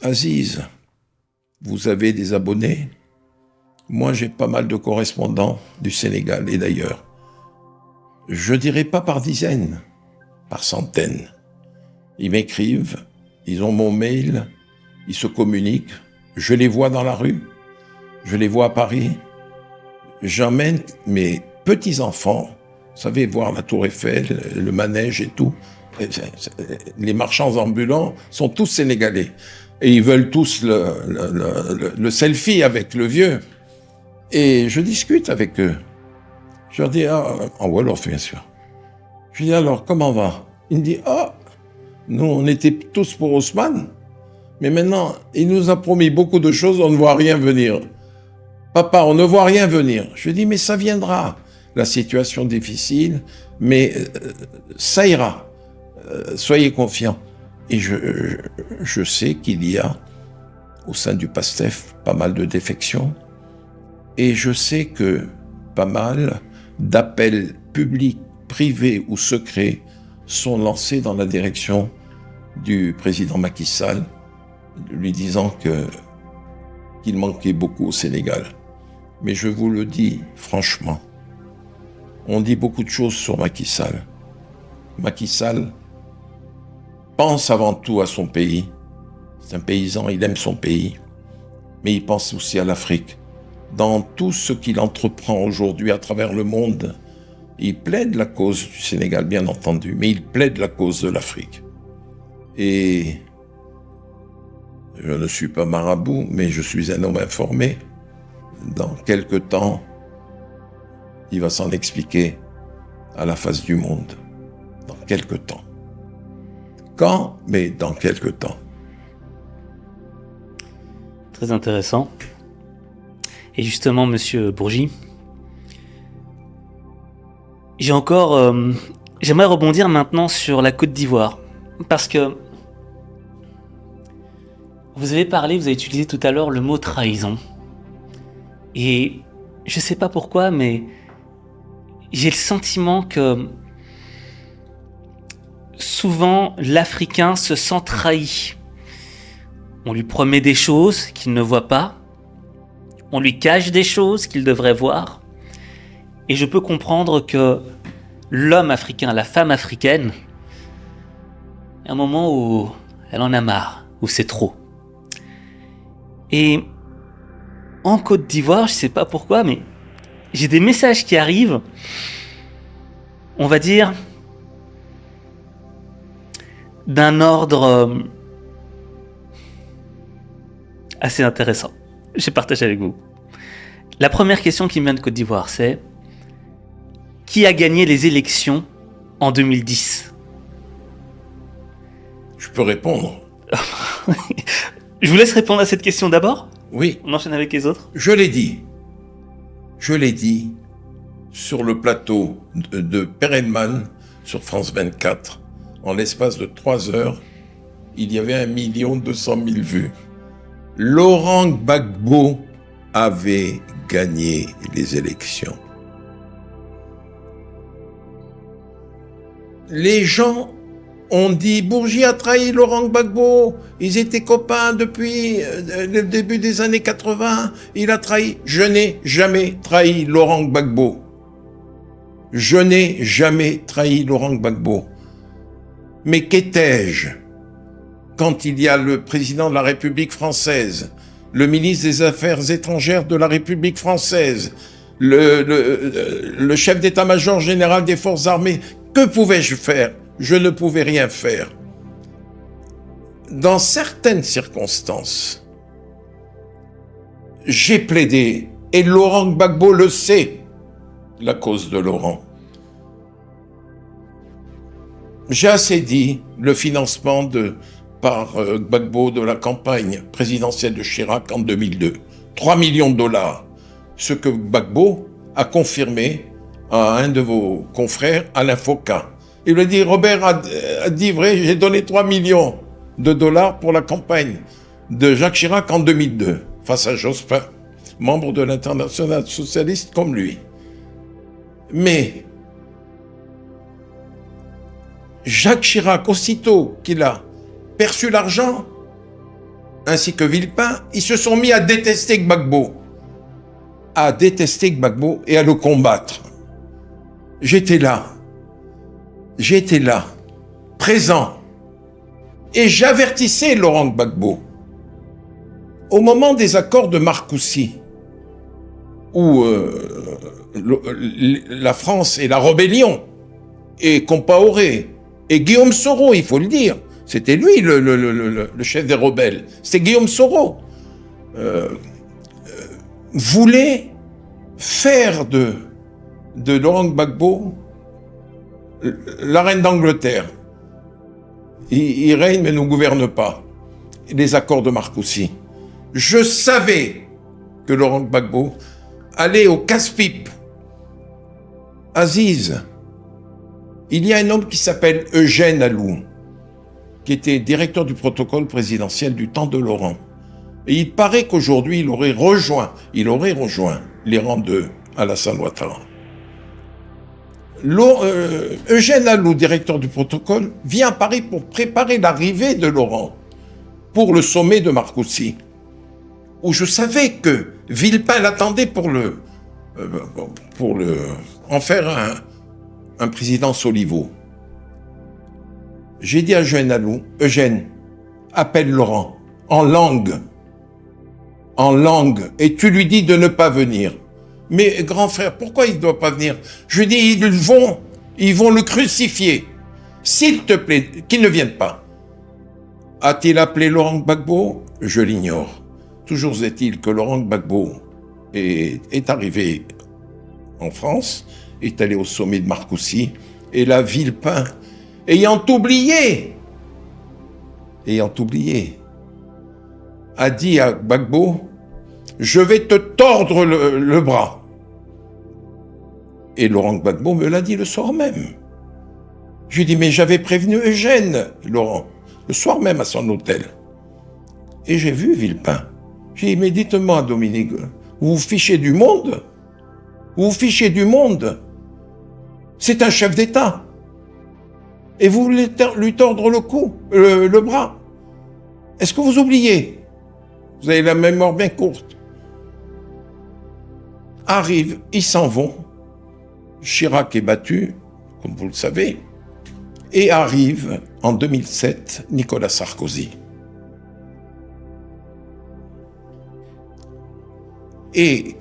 Aziz, vous avez des abonnés? Moi, j'ai pas mal de correspondants du Sénégal et d'ailleurs. Je dirais pas par dizaines, par centaines. Ils m'écrivent, ils ont mon mail, ils se communiquent. Je les vois dans la rue, je les vois à Paris. J'emmène mes petits-enfants, vous savez, voir la Tour Eiffel, le manège et tout. Les marchands ambulants sont tous sénégalais. Et ils veulent tous le selfie avec le vieux. Et je discute avec eux. Je leur dis, en Wolof, bien sûr. Je dis, alors, comment va? Il me dit, nous, on était tous pour Haussmann, mais maintenant, il nous a promis beaucoup de choses, on ne voit rien venir. Papa, on ne voit rien venir. Je lui dis, mais ça viendra. La situation difficile, mais ça ira. Soyez confiants. Et je sais qu'il y a, au sein du PASTEF, pas mal de défections. Et je sais que pas mal d'appels publics, privés ou secrets sont lancés dans la direction du président Macky Sall, lui disant qu'il manquait beaucoup au Sénégal. Mais je vous le dis franchement, on dit beaucoup de choses sur Macky Sall. Macky Sall pense avant tout à son pays. C'est un paysan, il aime son pays. Mais il pense aussi à l'Afrique. Dans tout ce qu'il entreprend aujourd'hui à travers le monde, il plaide la cause du Sénégal, bien entendu, mais il plaide la cause de l'Afrique. Et je ne suis pas marabout, mais je suis un homme informé. Dans quelque temps, il va s'en expliquer à la face du monde. Dans quelque temps. Quand? Mais dans quelque temps. Très intéressant. Et justement, Monsieur Bourgi, j'aimerais rebondir maintenant sur la Côte d'Ivoire, parce que vous avez utilisé tout à l'heure le mot trahison, et je sais pas pourquoi, mais j'ai le sentiment que souvent l'Africain se sent trahi. On lui promet des choses qu'il ne voit pas. On lui cache des choses qu'il devrait voir. Et je peux comprendre que l'homme africain, la femme africaine, il y a un moment où elle en a marre, où c'est trop. Et en Côte d'Ivoire, je sais pas pourquoi, mais j'ai des messages qui arrivent, on va dire, d'un ordre assez intéressant. Je partage avec vous. La première question qui me vient de Côte d'Ivoire, c'est: qui a gagné les élections en 2010? Je peux répondre. Je vous laisse répondre à cette question d'abord. Oui. On enchaîne avec les autres. Je l'ai dit sur le plateau de Perelman sur France 24. En l'espace de 3 heures, il y avait 1 200 000 vues. Laurent Gbagbo avait gagné les élections. Les gens ont dit « Bourgi a trahi Laurent Gbagbo, ils étaient copains depuis le début des années 80, il a trahi. » Je n'ai jamais trahi Laurent Gbagbo. Je n'ai jamais trahi Laurent Gbagbo. Mais qu'étais-je quand il y a le président de la République française, le ministre des Affaires étrangères de la République française, le chef d'état-major général des forces armées, que pouvais-je faire? Je ne pouvais rien faire. Dans certaines circonstances, j'ai plaidé, et Laurent Gbagbo le sait, la cause de Laurent. J'ai assez dit le financement par Gbagbo de la campagne présidentielle de Chirac en 2002. 3 millions de dollars. Ce que Gbagbo a confirmé à un de vos confrères, Alain Foka. Il lui a dit, Robert a dit vrai, j'ai donné 3 millions de dollars pour la campagne de Jacques Chirac en 2002, face à Jospin, membre de l'Internationale socialiste comme lui. Mais Jacques Chirac, aussitôt qu'il a perçu l'argent, ainsi que Villepin, ils se sont mis à détester Gbagbo. À détester Gbagbo et à le combattre. J'étais là, présent. Et j'avertissais Laurent Gbagbo. Au moment des accords de Marcoussis, où la France et la rébellion, et Compaoré, et Guillaume Soro, il faut le dire, c'était lui le chef des rebelles, c'était Guillaume Soro, voulait faire de Laurent Gbagbo la reine d'Angleterre. Il règne mais ne gouverne pas. Les accords de Marcoussis. Je savais que Laurent Gbagbo allait au casse-pipe. Aziz, il y a un homme qui s'appelle Eugène Alou, qui était directeur du protocole présidentiel du temps de Laurent. Et il paraît qu'aujourd'hui, il aurait rejoint les rangs de Alassane Ouattara. Eugène Alou, directeur du protocole, vient à Paris pour préparer l'arrivée de Laurent pour le sommet de Marcoussis, où je savais que Villepin l'attendait pour en faire un président Soliveau. J'ai dit à Eugène Alou, Eugène, appelle Laurent en langue, et tu lui dis de ne pas venir. Mais grand frère, pourquoi il ne doit pas venir? Je lui dis, ils vont le crucifier. S'il te plaît, qu'il ne vienne pas. A-t-il appelé Laurent Gbagbo? Je l'ignore. Toujours est-il que Laurent Gbagbo est arrivé en France, est allé au sommet de Marcoussis, et la Villepin, ayant oublié, a dit à Gbagbo, je vais te tordre le bras. Et Laurent Gbagbo me l'a dit le soir même. Je lui ai dit, mais j'avais prévenu Eugène, Laurent, le soir même à son hôtel. Et j'ai vu Villepin. J'ai dit, mais dites-moi, Dominique, vous vous fichez du monde? Vous vous fichez du monde? C'est un chef d'État. Et vous voulez lui tordre le bras. Est-ce que vous oubliez? Vous avez la mémoire bien courte. Arrivent, ils s'en vont. Chirac est battu, comme vous le savez. Et arrive, en 2007, Nicolas Sarkozy. Et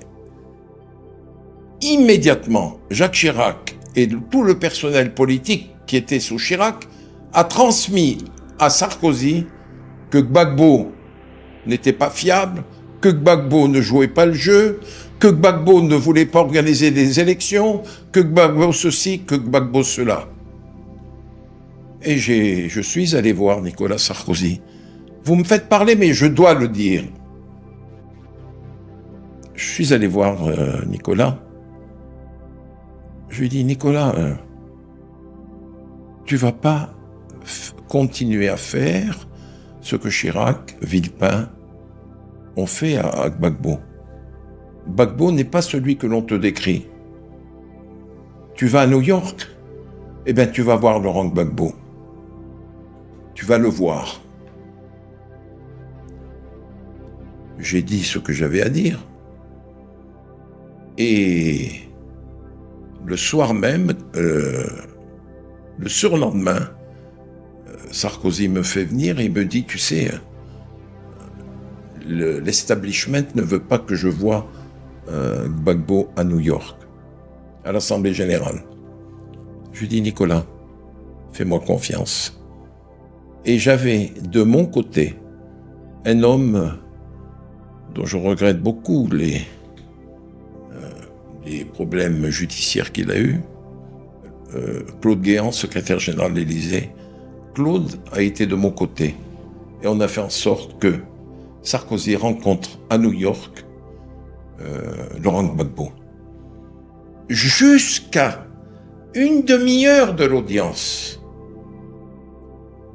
immédiatement, Jacques Chirac et tout le personnel politique qui était sous Chirac a transmis à Sarkozy que Gbagbo n'était pas fiable, que Gbagbo ne jouait pas le jeu, que Gbagbo ne voulait pas organiser des élections, que Gbagbo ceci, que Gbagbo cela. Et je suis allé voir Nicolas Sarkozy. Vous me faites parler, mais je dois le dire. Je suis allé voir Nicolas. Je lui ai dit, Nicolas, tu vas pas continuer à faire ce que Chirac, Villepin ont fait à Gbagbo. Gbagbo n'est pas celui que l'on te décrit. Tu vas à New York, eh bien tu vas voir Laurent Gbagbo. Tu vas le voir. J'ai dit ce que j'avais à dire. Et le soir même, le surlendemain, Sarkozy me fait venir et me dit, tu sais, l'establishment ne veut pas que je voie Gbagbo à New York, à l'Assemblée générale. Je lui dis, Nicolas, fais-moi confiance. Et j'avais de mon côté un homme dont je regrette beaucoup les problèmes judiciaires qu'il a eus, Claude Guéant, secrétaire général de l'Élysée. Claude a été de mon côté et on a fait en sorte que Sarkozy rencontre à New York Laurent Gbagbo. Jusqu'à une demi-heure de l'audience,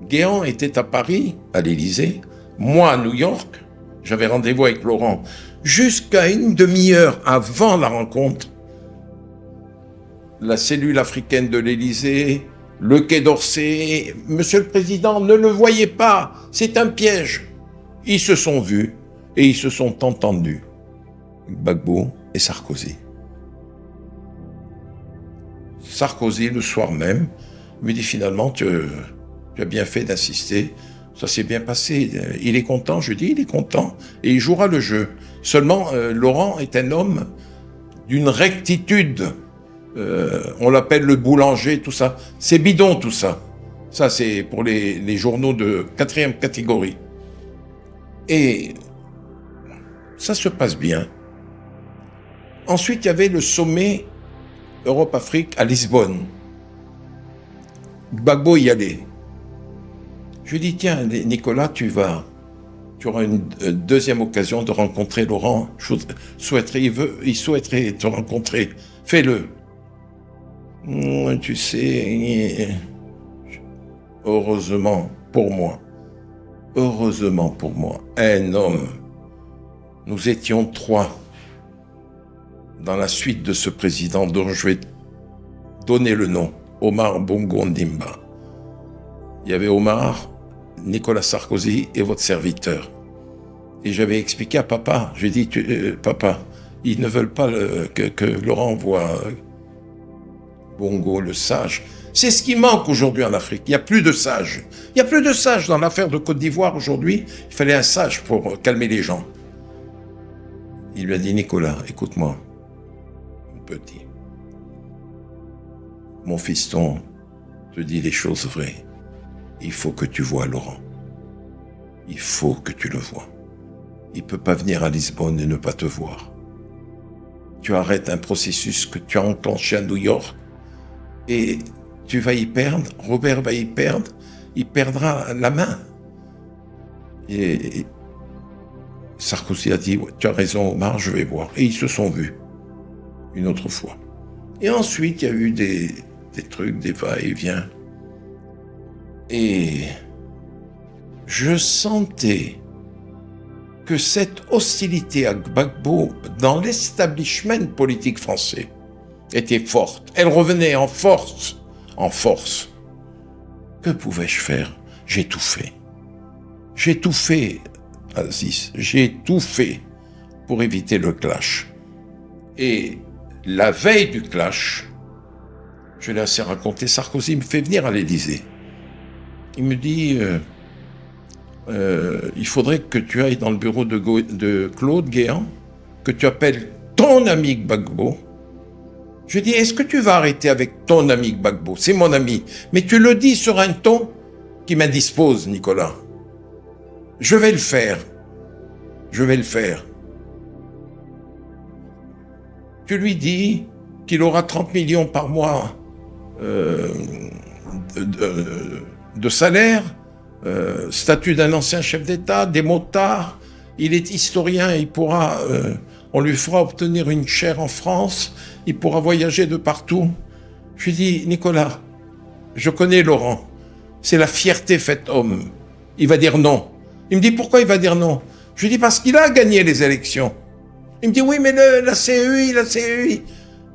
Guéant était à Paris, à l'Élysée, moi à New York, j'avais rendez-vous avec Laurent. Jusqu'à une demi-heure avant la rencontre, la cellule africaine de l'Élysée, le Quai d'Orsay, Monsieur le Président, ne le voyez pas, c'est un piège. Ils se sont vus et ils se sont entendus, Gbagbo et Sarkozy. Sarkozy, le soir même, me dit finalement, tu as bien fait d'insister, ça s'est bien passé, il est content, je dis, il est content, et il jouera le jeu. Seulement, Laurent est un homme d'une rectitude, on l'appelle le boulanger, tout ça, c'est bidon tout ça. Ça c'est pour les journaux de 4e catégorie. Et ça se passe bien. Ensuite, il y avait le sommet Europe-Afrique à Lisbonne. Gbagbo y allait. Je lui dis, tiens, Nicolas, tu auras une deuxième occasion de rencontrer Laurent. Il souhaiterait te rencontrer. Fais-le. Tu sais, heureusement pour moi, un homme, nous étions 3 dans la suite de ce président dont je vais donner le nom, Omar Bongo Ondimba. Il y avait Omar, Nicolas Sarkozy et votre serviteur. Et j'avais expliqué à papa, j'ai dit, papa, ils ne veulent pas que Laurent voit Bongo, le sage. C'est ce qui manque aujourd'hui en Afrique. Il n'y a plus de sages. Il n'y a plus de sages dans l'affaire de Côte d'Ivoire aujourd'hui. Il fallait un sage pour calmer les gens. Il lui a dit, Nicolas, écoute-moi, petit. Mon fiston te dit les choses vraies. Il faut que tu vois Laurent. Il faut que tu le vois. Il ne peut pas venir à Lisbonne et ne pas te voir. Tu arrêtes un processus que tu as enclenché à New York et tu vas y perdre, Robert va y perdre, il perdra la main. Et Sarkozy a dit, tu as raison Omar, je vais voir. Et ils se sont vus une autre fois. Et ensuite, il y a eu des trucs, des va-et-vient. Et je sentais que cette hostilité à Gbagbo dans l'establishment politique français était forte. Elle revenait en force. En force. Que pouvais-je faire? J'ai tout fait. J'ai tout fait, Aziz. J'ai tout fait pour éviter le clash. Et la veille du clash, je l'ai assez raconté, Sarkozy me fait venir à l'Élysée. Il me dit, il faudrait que tu ailles dans le bureau de Claude Guéant, que tu appelles ton ami Gbagbo. Je dis, est-ce que tu vas arrêter avec ton ami Gbagbo? C'est mon ami. Mais tu le dis sur un ton qui m'indispose, Nicolas. Je vais le faire. Je vais le faire. Tu lui dis qu'il aura 30 millions par mois de salaire, statut d'un ancien chef d'État, des motards. Il est historien, il pourra, on lui fera obtenir une chaire en France, il pourra voyager de partout. Je lui dis, Nicolas, je connais Laurent, c'est la fierté faite homme. Il va dire non. Il me dit, pourquoi il va dire non? Je lui dis, parce qu'il a gagné les élections. Il me dit, oui, mais la CEI.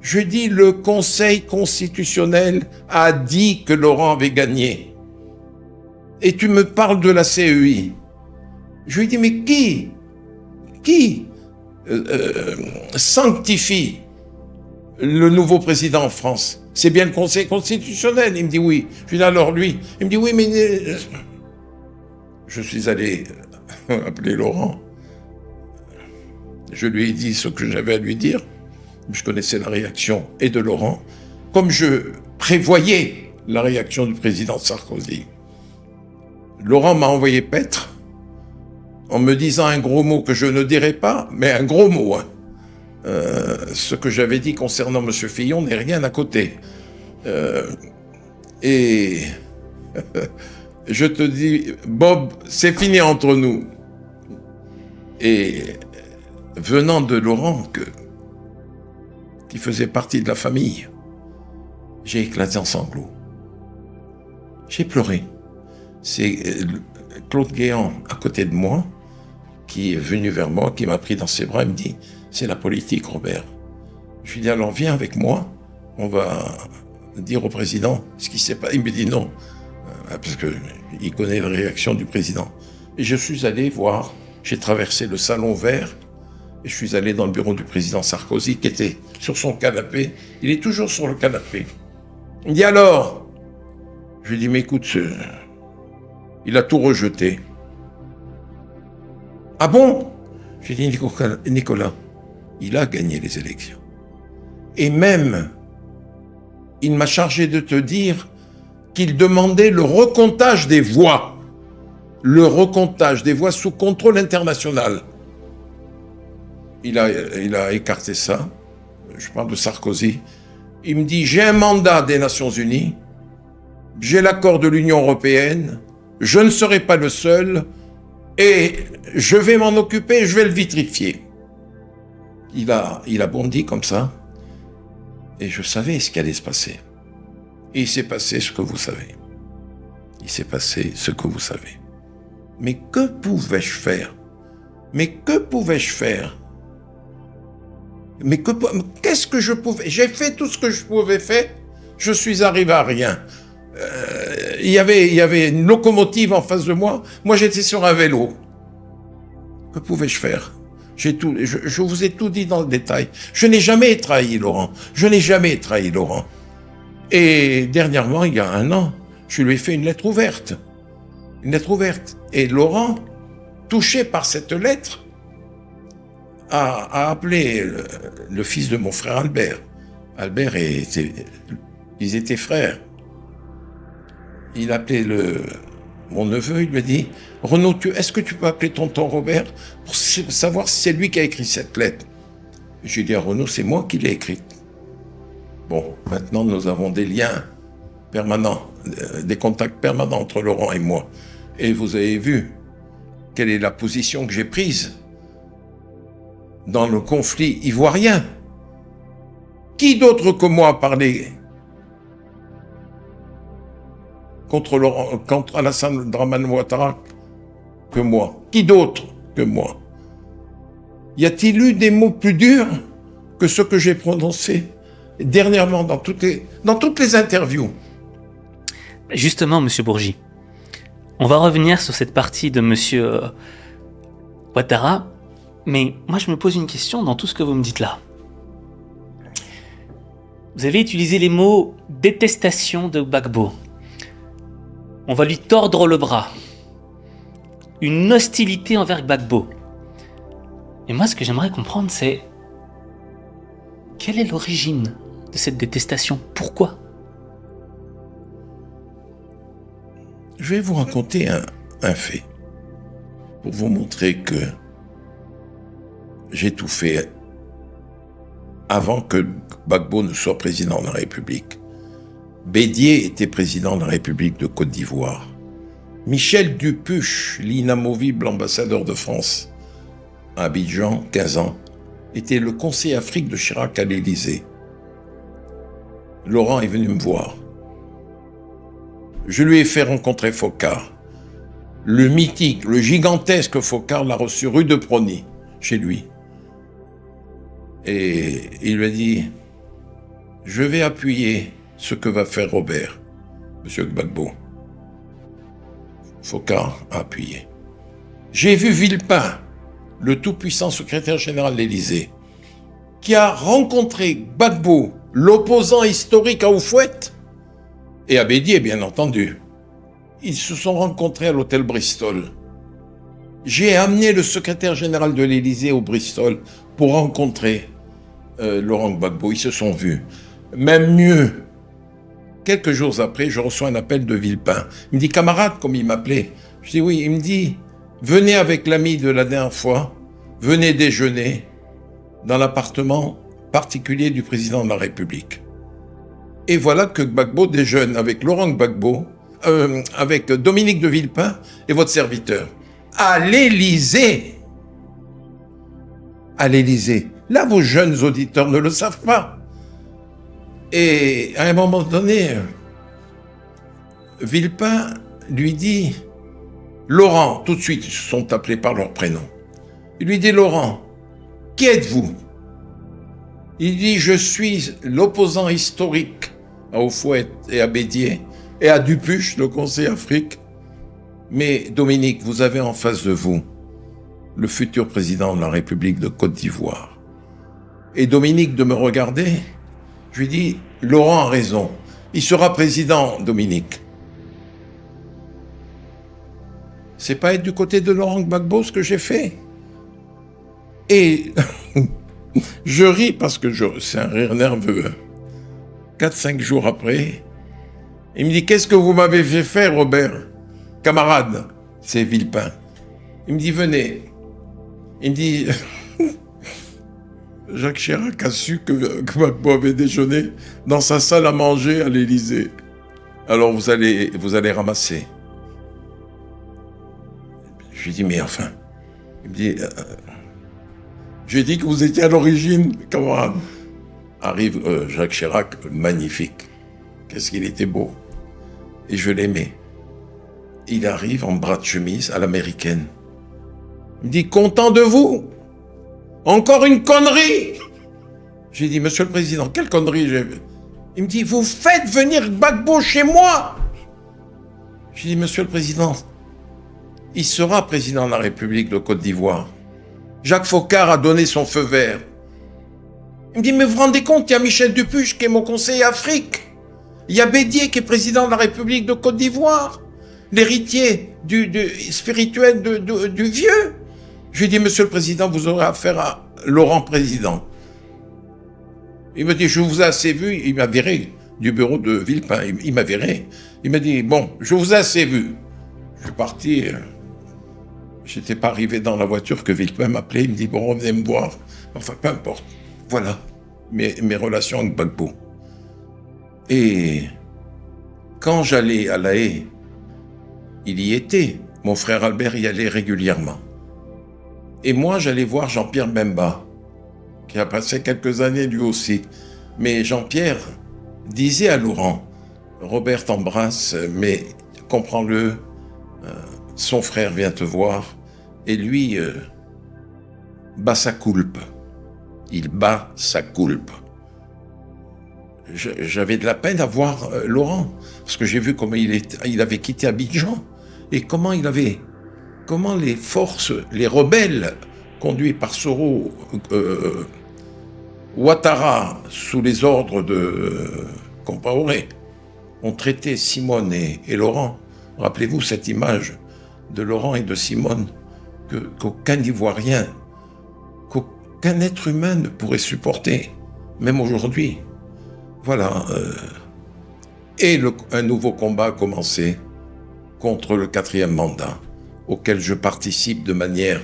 Je lui dis, le Conseil constitutionnel a dit que Laurent avait gagné. Et tu me parles de la CEI. Je lui dis, mais qui sanctifie le nouveau président en France? C'est bien le Conseil constitutionnel. Il me dit oui. Je lui dis alors lui. Il me dit oui, mais... Je suis allé appeler Laurent. Je lui ai dit ce que j'avais à lui dire. Je connaissais la réaction et de Laurent, comme je prévoyais la réaction du président Sarkozy. Laurent m'a envoyé paître en me disant un gros mot que je ne dirai pas, mais un gros mot. Hein. Ce que j'avais dit concernant M. Fillon n'est rien à côté. Et je te dis, Bob, c'est fini entre nous. Et venant de Laurent, qui faisait partie de la famille, j'ai éclaté en sanglots. J'ai pleuré. C'est Claude Guéant, à côté de moi, qui est venu vers moi, qui m'a pris dans ses bras, il me dit, c'est la politique, Robert. Je lui dis, alors viens avec moi, on va dire au président ce qui s'est passé. Il me dit non, parce qu'il connaît la réaction du président. Et je suis allé voir, j'ai traversé le salon vert, et je suis allé dans le bureau du président Sarkozy, qui était sur son canapé. Il est toujours sur le canapé. Il me dit alors, je lui dis, mais écoute, il a tout rejeté. Ah bon? J'ai dit, Nicolas, il a gagné les élections. Et même, il m'a chargé de te dire qu'il demandait le recomptage des voix. Le recomptage des voix sous contrôle international. Il a écarté ça. Je parle de Sarkozy. Il me dit, j'ai un mandat des Nations Unies, j'ai l'accord de l'Union européenne, je ne serai pas le seul, et je vais m'en occuper, je vais le vitrifier. Il a bondi comme ça, et je savais ce qui allait se passer. Et il s'est passé ce que vous savez. Il s'est passé ce que vous savez. Mais que pouvais-je faire? Mais que pouvais-je faire? Mais qu'est-ce que je pouvais? J'ai fait tout ce que je pouvais faire. Je suis arrivé à rien. Il y avait une locomotive en face de moi. Moi, j'étais sur un vélo. Que pouvais-je faire? Je vous ai tout dit dans le détail. Je n'ai jamais trahi Laurent. Je n'ai jamais trahi Laurent. Et dernièrement, il y a 1 an, je lui ai fait une lettre ouverte. Une lettre ouverte. Et Laurent, touché par cette lettre, a appelé le fils de mon frère Albert. Albert ils étaient frères. Il a appelé mon neveu, il lui a dit, Renaud, est-ce que tu peux appeler tonton Robert pour savoir si c'est lui qui a écrit cette lettre? J'ai dit à Renaud, c'est moi qui l'ai écrite. Bon, maintenant nous avons des liens permanents, des contacts permanents entre Laurent et moi. Et vous avez vu quelle est la position que j'ai prise dans le conflit ivoirien. Qui d'autre que moi a parlé contre Alassane Dramane Ouattara que moi? Qui d'autre que moi? Y a-t-il eu des mots plus durs que ceux que j'ai prononcés dernièrement dans toutes les interviews? Justement, Monsieur Bourgi, on va revenir sur cette partie de Monsieur Ouattara, mais moi je me pose une question dans tout ce que vous me dites là. Vous avez utilisé les mots détestation de Gbagbo. On va lui tordre le bras. Une hostilité envers Gbagbo. Et moi, ce que j'aimerais comprendre, c'est quelle est l'origine de cette détestation? Pourquoi? Je vais vous raconter un fait pour vous montrer que j'ai tout fait avant que Gbagbo ne soit président de la République. Bédier était président de la République de Côte d'Ivoire. Michel Dupuche, l'inamovible ambassadeur de France à Abidjan, 15 ans, était le conseiller Afrique de Chirac à l'Élysée. Laurent est venu me voir. Je lui ai fait rencontrer Foccart. Le mythique, le gigantesque Foccart l'a reçu rue de Prony, chez lui. Et il lui a dit, je vais appuyer ce que va faire Robert, Monsieur Gbagbo. Foccart a appuyé. J'ai vu Villepin, le tout-puissant secrétaire général de l'Élysée, qui a rencontré Gbagbo, l'opposant historique à Houphouët, et à Bédier, bien entendu. Ils se sont rencontrés à l'hôtel Bristol. J'ai amené le secrétaire général de l'Élysée au Bristol pour rencontrer Laurent Gbagbo. Ils se sont vus. Même mieux, quelques jours après, je reçois un appel de Villepin. Il me dit, camarade, comme il m'appelait. Je dis oui. Il me dit, venez avec l'ami de la dernière fois, venez déjeuner dans l'appartement particulier du président de la République. Et voilà que Gbagbo déjeune avec Laurent Gbagbo, avec Dominique de Villepin et votre serviteur. À l'Élysée. À l'Élysée. Là, vos jeunes auditeurs ne le savent pas. Et à un moment donné, Villepin lui dit, Laurent, tout de suite, ils se sont appelés par leur prénom. Il lui dit, Laurent, qui êtes-vous? Il dit, je suis l'opposant historique à Houphouët et à Bédier et à Dupuche, le conseiller Afrique. Mais Dominique, vous avez en face de vous le futur président de la République de Côte d'Ivoire. Et Dominique de me regarder, je lui dis, Laurent a raison. Il sera président, Dominique. C'est pas être du côté de Laurent Gbagbo ce que j'ai fait. Et je ris parce que c'est un rire nerveux. 4-5 jours après, il me dit, qu'est-ce que vous m'avez fait faire, Robert? Camarade, c'est Villepin. Il me dit, venez. Il me dit, Jacques Chirac a su que Gbagbo avait déjeuné dans sa salle à manger à l'Élysée. Alors vous allez ramasser. Je lui dis, mais enfin. Il me dit, j'ai dit que vous étiez à l'origine, camarade. Arrive Jacques Chirac, magnifique. Qu'est-ce qu'il était beau. Et je l'aimais. Il arrive en bras de chemise à l'américaine. Il me dit, content de vous? Encore une connerie? J'ai dit, monsieur le président, quelle connerie j'ai fait? Il me dit, vous faites venir Gbagbo chez moi? J'ai dit, monsieur le président, il sera président de la République de Côte d'Ivoire. Jacques Foccart a donné son feu vert. Il me dit, mais vous vous rendez compte, il y a Michel Dupuche qui est mon conseiller Afrique. Il y a Bédier qui est président de la République de Côte d'Ivoire. L'héritier spirituel du vieux. Je lui ai dit, monsieur le président, vous aurez affaire à Laurent président. Il me dit, je vous ai assez vu. Il m'a viré du bureau de Villepin. Il m'a viré. Il m'a dit, bon, je vous ai assez vu. Je suis parti. J'étais pas arrivé dans la voiture que Villepin m'appelait. Il me dit, bon, revenez me voir. Enfin, peu importe. Voilà mes relations avec Gbagbo. Et quand j'allais à La Haye, il y était. Mon frère Albert y allait régulièrement. Et moi, j'allais voir Jean-Pierre Bemba, qui a passé quelques années lui aussi. Mais Jean-Pierre disait à Laurent, Robert t'embrasse, mais comprends-le, son frère vient te voir, et lui bat sa coulpe. Il bat sa coulpe. J'avais de la peine à voir Laurent, parce que j'ai vu comment il avait quitté Abidjan, et comment les forces, les rebelles, conduits par Soro, Ouattara, sous les ordres de Compaoré, ont traité Simone et Laurent. Rappelez-vous cette image de Laurent et de Simone qu'aucun Ivoirien, qu'aucun être humain ne pourrait supporter, même aujourd'hui. Voilà. Et un nouveau combat a commencé contre le 4e mandat, auquel je participe de manière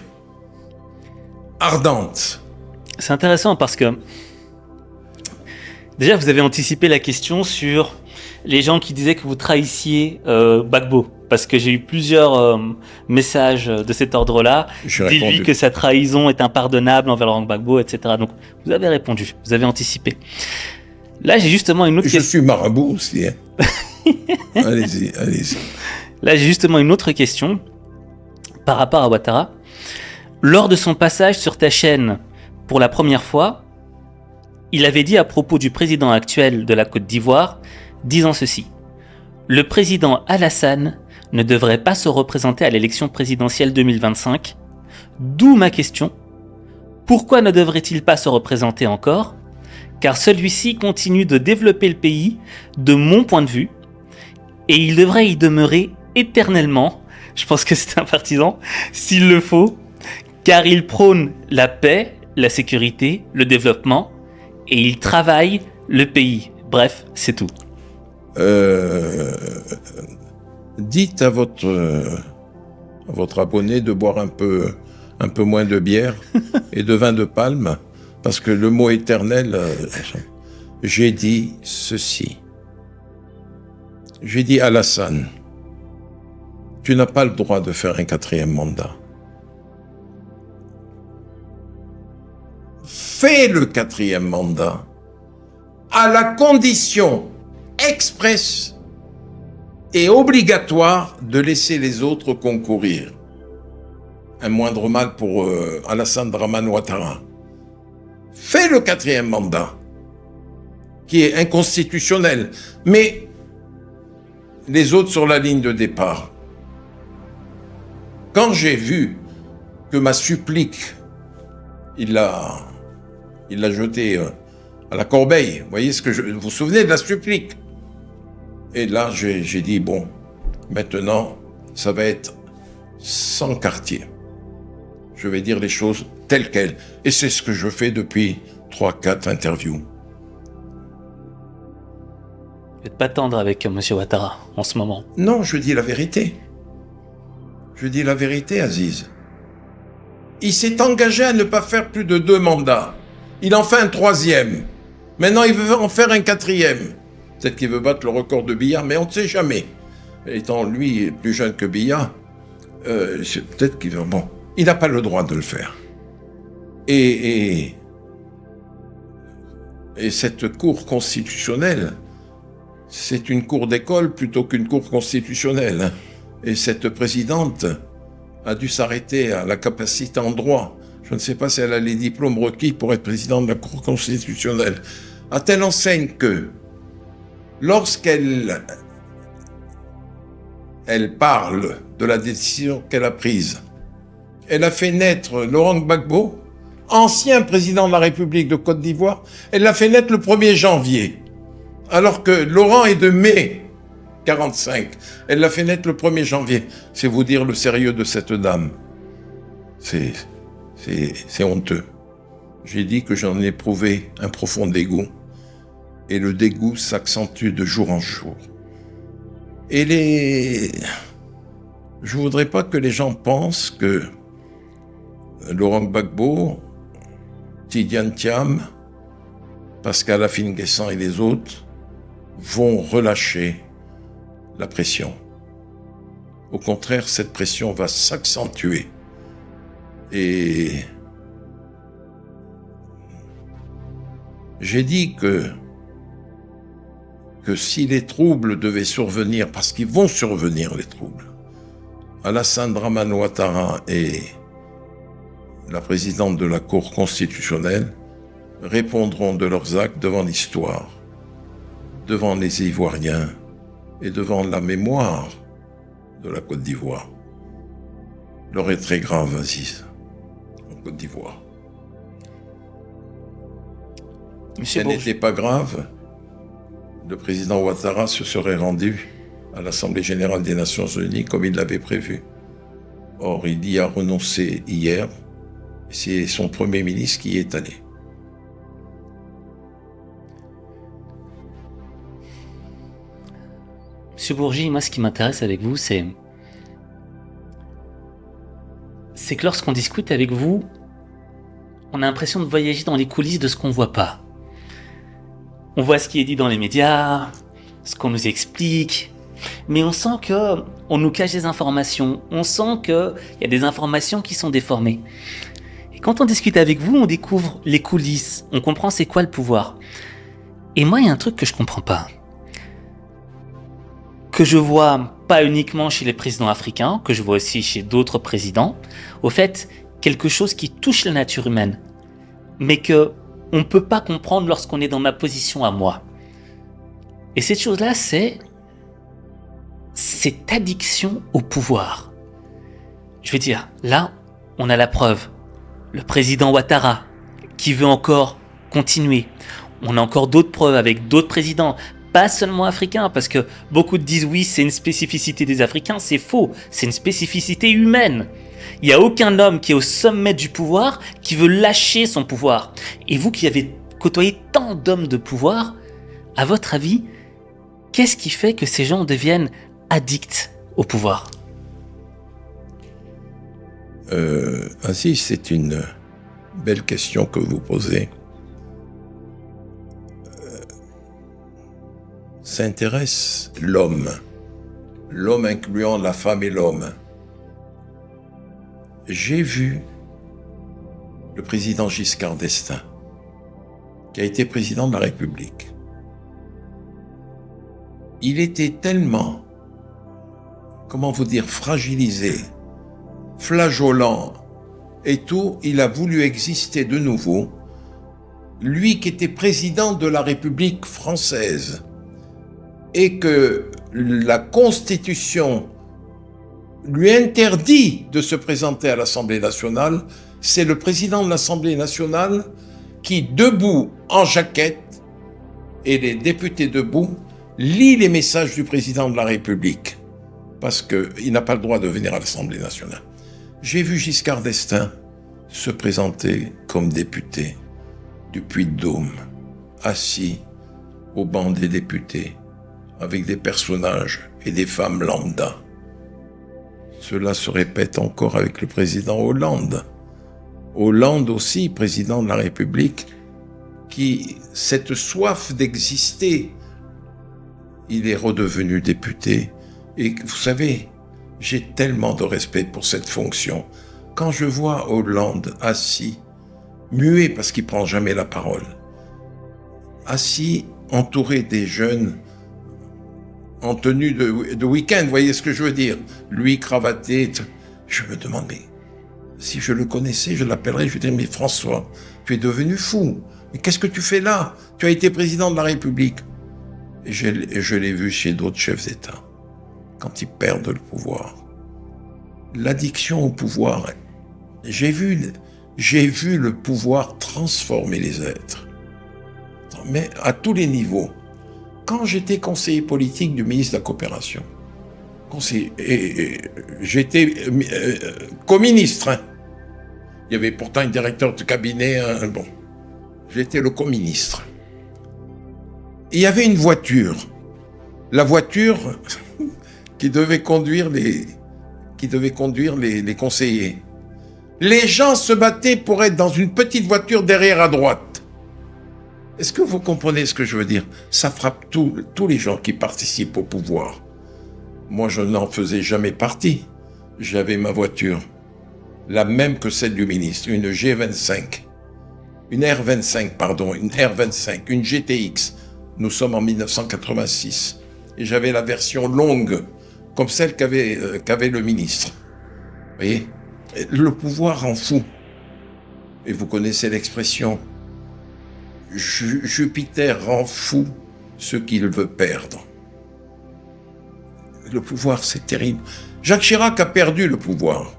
ardente. C'est intéressant parce que déjà vous avez anticipé la question sur les gens qui disaient que vous trahissiez Gbagbo, parce que j'ai eu plusieurs messages de cet ordre-là. Dis-lui que sa trahison est impardonnable envers Laurent Gbagbo, etc. Donc vous avez répondu, vous avez anticipé. Là j'ai justement une autre question. Je suis marabout aussi. Hein. Allez-y. Là j'ai justement une autre question par rapport à Ouattara. Lors de son passage sur ta chaîne pour la première fois, il avait dit à propos du président actuel de la Côte d'Ivoire, disant ceci: le président Alassane ne devrait pas se représenter à l'élection présidentielle 2025, d'où ma question, pourquoi ne devrait-il pas se représenter encore? Car celui-ci continue de développer le pays, de mon point de vue, et il devrait y demeurer éternellement. Je pense que c'est un partisan, s'il le faut, car il prône la paix, la sécurité, le développement, et il travaille le pays. Bref, c'est tout. Dites à votre abonné de boire un peu moins de bière et de vin de palme, parce que le mot éternel, j'ai dit ceci. J'ai dit, Alassane, tu n'as pas le droit de faire un 4e mandat. Fais le 4e mandat à la condition expresse et obligatoire de laisser les autres concourir. Un moindre mal pour Alassane Dramane Ouattara. Fais le 4e mandat, qui est inconstitutionnel, mais les autres sur la ligne de départ. Quand j'ai vu que ma supplique, il l'a jetée à la corbeille, vous voyez vous vous souvenez de la supplique? Et là, j'ai dit, bon, maintenant, ça va être sans quartier. Je vais dire les choses telles quelles. Et c'est ce que je fais depuis 3-4 interviews. Vous n'êtes pas tendre avec M. Ouattara en ce moment. Non, je dis la vérité. Je dis la vérité, Aziz. Il s'est engagé à ne pas faire plus de 2 mandats. Il en fait un 3e. Maintenant, il veut en faire un 4e. Peut-être qu'il veut battre le record de Biya, mais on ne sait jamais. Étant lui plus jeune que Biya, peut-être qu'il veut... Bon, il n'a pas le droit de le faire. Et cette cour constitutionnelle, c'est une cour d'école plutôt qu'une cour constitutionnelle. Hein. Et cette présidente a dû s'arrêter à la capacité en droit. Je ne sais pas si elle a les diplômes requis pour être présidente de la cour constitutionnelle. À telle enseigne que, lorsqu'elle parle de la décision qu'elle a prise, elle a fait naître Laurent Gbagbo, ancien président de la République de Côte d'Ivoire, elle l'a fait naître le 1er janvier. Alors que Laurent est de mai 45. Elle l'a fait naître le 1er janvier. C'est vous dire le sérieux de cette dame. C'est honteux. J'ai dit que j'en ai éprouvé un profond dégoût. Et le dégoût s'accentue de jour en jour. Et je voudrais pas que les gens pensent que Laurent Gbagbo, Tidiane Thiam, Pascal Afine-Guessant et les autres vont relâcher la pression. Au contraire, cette pression va s'accentuer. Et j'ai dit que si les troubles devaient survenir, parce qu'ils vont survenir les troubles, Alassane Dramane Ouattara et la présidente de la Cour constitutionnelle répondront de leurs actes devant l'histoire, devant les Ivoiriens et devant la mémoire de la Côte d'Ivoire. L'heure est très grave, Aziz, en Côte d'Ivoire. Si elle n'était pas grave, le président Ouattara se serait rendu à l'Assemblée générale des Nations unies comme il l'avait prévu. Or, il y a renoncé hier. C'est son Premier ministre qui y est allé. Monsieur Bourgi, moi ce qui m'intéresse avec vous, c'est que lorsqu'on discute avec vous, on a l'impression de voyager dans les coulisses de ce qu'on ne voit pas. On voit ce qui est dit dans les médias, ce qu'on nous explique, mais on sent qu'on nous cache des informations, on sent qu'il y a des informations qui sont déformées. Et quand on discute avec vous, on découvre les coulisses, on comprend c'est quoi le pouvoir. Et moi, il y a un truc que je comprends pas. Que je vois pas uniquement chez les présidents africains, que je vois aussi chez d'autres présidents, au fait, quelque chose qui touche la nature humaine, mais que on ne peut pas comprendre lorsqu'on est dans ma position à moi. Et cette chose-là, c'est cette addiction au pouvoir. Je veux dire, là, on a la preuve. Le président Ouattara, qui veut encore continuer. On a encore d'autres preuves avec d'autres présidents, pas seulement africains, parce que beaucoup disent oui, c'est une spécificité des Africains, c'est faux, c'est une spécificité humaine. Il n'y a aucun homme qui est au sommet du pouvoir qui veut lâcher son pouvoir. Et vous qui avez côtoyé tant d'hommes de pouvoir, à votre avis, qu'est-ce qui fait que ces gens deviennent addicts au pouvoir ? Ainsi, c'est une belle question que vous posez. Ça intéresse l'homme incluant la femme et l'homme. J'ai vu le président Giscard d'Estaing, qui a été président de la République. Il était tellement, comment vous dire, fragilisé, flageolant et tout, il a voulu exister de nouveau. Lui qui était président de la République française et que la Constitution lui interdit de se présenter à l'Assemblée nationale. C'est le président de l'Assemblée nationale qui, debout en jaquette, et les députés debout, lit les messages du président de la République, parce qu'il n'a pas le droit de venir à l'Assemblée nationale. J'ai vu Giscard d'Estaing se présenter comme député du Puy-de-Dôme, assis au banc des députés, avec des personnages et des femmes lambda. Cela se répète encore avec le président Hollande. Hollande aussi, président de la République, qui, cette soif d'exister, il est redevenu député. Et vous savez, j'ai tellement de respect pour cette fonction. Quand je vois Hollande assis, muet parce qu'il ne prend jamais la parole, assis, entouré des jeunes, en tenue de week-end, vous voyez ce que je veux dire? Lui, cravaté, je me demande, mais si je le connaissais, je l'appellerais, je lui dirais, mais François, tu es devenu fou. Mais qu'est-ce que tu fais là? Tu as été président de la République. Et je l'ai vu chez d'autres chefs d'État, quand ils perdent le pouvoir. L'addiction au pouvoir, j'ai vu le pouvoir transformer les êtres. Mais à tous les niveaux. Quand j'étais conseiller politique du ministre de la Coopération, j'étais co-ministre. Hein. Il y avait pourtant un directeur de cabinet. Bon, j'étais le co-ministre. Il y avait une voiture. La voiture qui devait conduire les conseillers. Les gens se battaient pour être dans une petite voiture derrière à droite. Est-ce que vous comprenez ce que je veux dire? Ça frappe tous les gens qui participent au pouvoir. Moi, je n'en faisais jamais partie. J'avais ma voiture, la même que celle du ministre, une G25, une R25, une GTX. Nous sommes en 1986. Et j'avais la version longue, comme celle qu'avait le ministre. Vous voyez? Le pouvoir rend fou. Et vous connaissez l'expression. Jupiter rend fou ceux qu'il veut perdre. Le pouvoir, c'est terrible. Jacques Chirac a perdu le pouvoir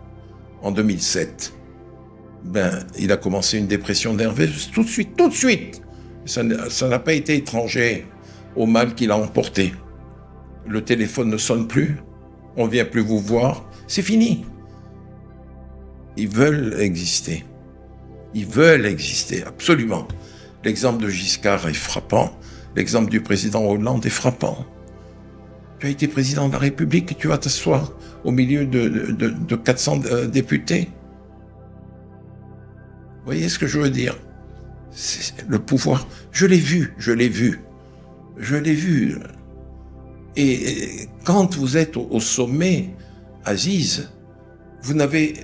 en 2007. Il a commencé une dépression nerveuse tout de suite. Ça n'a pas été étranger au mal qu'il a emporté. Le téléphone ne sonne plus, on ne vient plus vous voir, c'est fini. Ils veulent exister, absolument. L'exemple de Giscard est frappant, l'exemple du président Hollande est frappant. Tu as été président de la République et tu vas t'asseoir au milieu de 400 députés. Vous voyez ce que je veux dire? Le pouvoir, je l'ai vu. Et quand vous êtes au sommet, Aziz, vous avez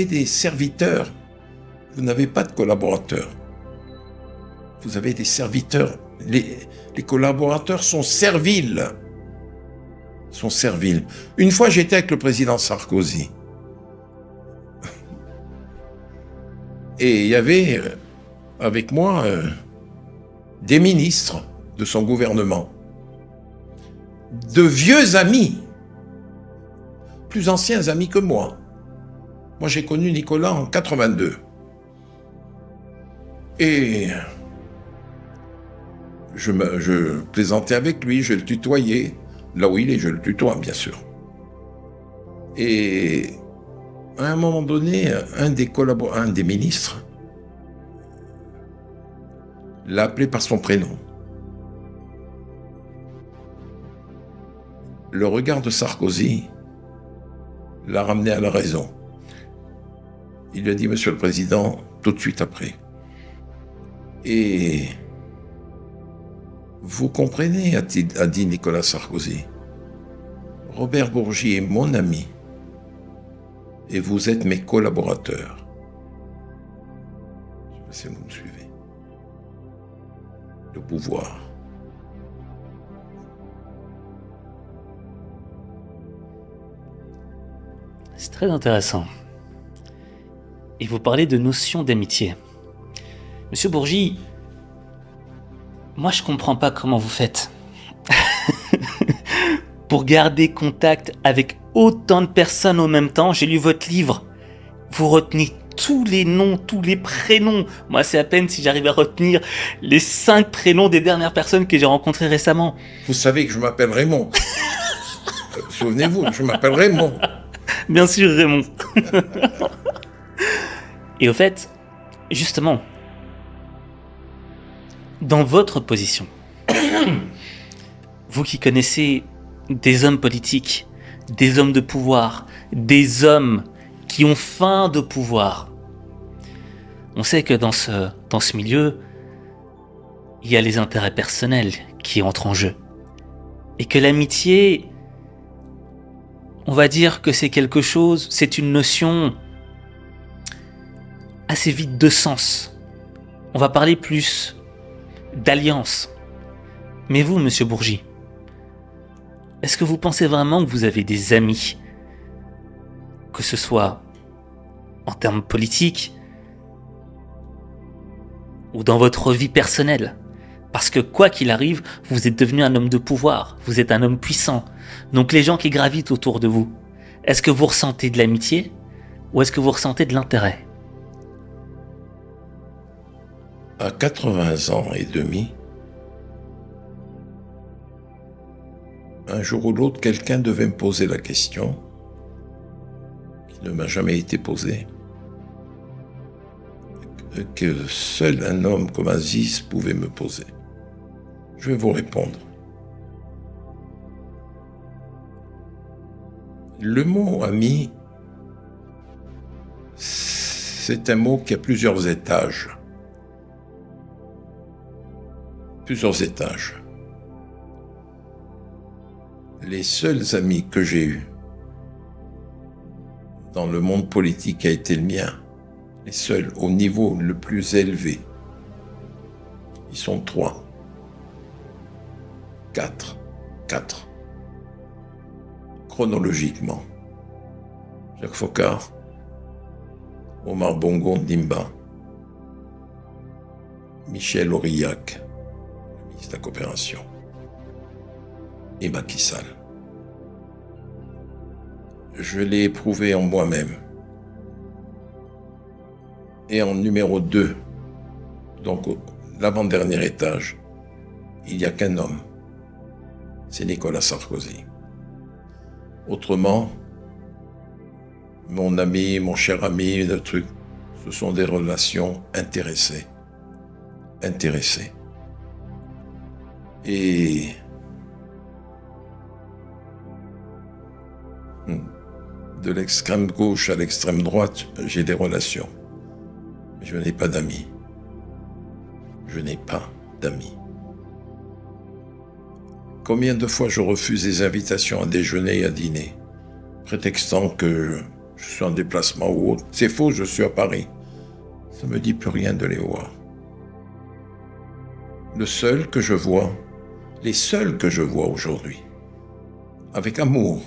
des serviteurs, vous n'avez pas de collaborateurs. Vous avez des serviteurs. Les collaborateurs sont serviles. Une fois, j'étais avec le président Sarkozy. Et il y avait avec moi des ministres de son gouvernement, de vieux amis, plus anciens amis que moi. Moi, j'ai connu Nicolas en 82. Et je plaisantais avec lui, je le tutoyais. Là où il est, je le tutoie, bien sûr. Et à un moment donné, un des ministres l'a appelé par son prénom. Le regard de Sarkozy l'a ramené à la raison. Il lui a dit, Monsieur le Président, tout de suite après. Et vous comprenez, a dit Nicolas Sarkozy, Robert Bourgi est mon ami et vous êtes mes collaborateurs. Je ne sais pas si vous me suivez. Le pouvoir. C'est très intéressant. Et vous parlez de notion d'amitié. Monsieur Bourgi, moi je comprends pas comment vous faites. pour garder contact avec autant de personnes en même temps. J'ai lu votre livre. Vous retenez tous les noms, tous les prénoms. Moi, c'est à peine si j'arrive à retenir les 5 prénoms des dernières personnes que j'ai rencontrées récemment. Vous savez que je m'appelle Raymond. Souvenez-vous, je m'appelle Raymond. Bien sûr, Raymond. Et au fait, justement, dans votre position, vous qui connaissez des hommes politiques, des hommes de pouvoir, des hommes qui ont faim de pouvoir, on sait que dans ce milieu, il y a les intérêts personnels qui entrent en jeu. Et que l'amitié, on va dire que c'est quelque chose, c'est une notion assez vide de sens. On va parler plus d'alliance. Mais vous, monsieur Bourgi, est-ce que vous pensez vraiment que vous avez des amis, que ce soit en termes politiques ou dans votre vie personnelle? Parce que quoi qu'il arrive, vous êtes devenu un homme de pouvoir, vous êtes un homme puissant. Donc les gens qui gravitent autour de vous, est-ce que vous ressentez de l'amitié ou est-ce que vous ressentez de l'intérêt? À 80 ans et demi, un jour ou l'autre, quelqu'un devait me poser la question, qui ne m'a jamais été posée, que seul un homme comme Aziz pouvait me poser. Je vais vous répondre. Le mot ami, c'est un mot qui a plusieurs étages. Plusieurs étages. Les seuls amis que j'ai eus dans le monde politique qui a été le mien, les seuls au niveau le plus élevé, ils sont 3. 4. Chronologiquement. Jacques Foccart, Omar Bongo Ndimba, Michel Aurillac, le ministre de la Coopération, et Macky Sall. Je l'ai éprouvé en moi-même. Et en numéro 2, donc l'avant-dernier étage, il n'y a qu'un homme. C'est Nicolas Sarkozy. Autrement, mon ami, mon cher ami, le truc, ce sont des relations intéressées. Et de l'extrême gauche à l'extrême droite, j'ai des relations. Mais je n'ai pas d'amis. Combien de fois je refuse des invitations à déjeuner et à dîner, prétextant que je suis en déplacement ou autre. C'est faux, je suis à Paris. Ça ne me dit plus rien de les voir. Les seuls que je vois aujourd'hui, avec amour,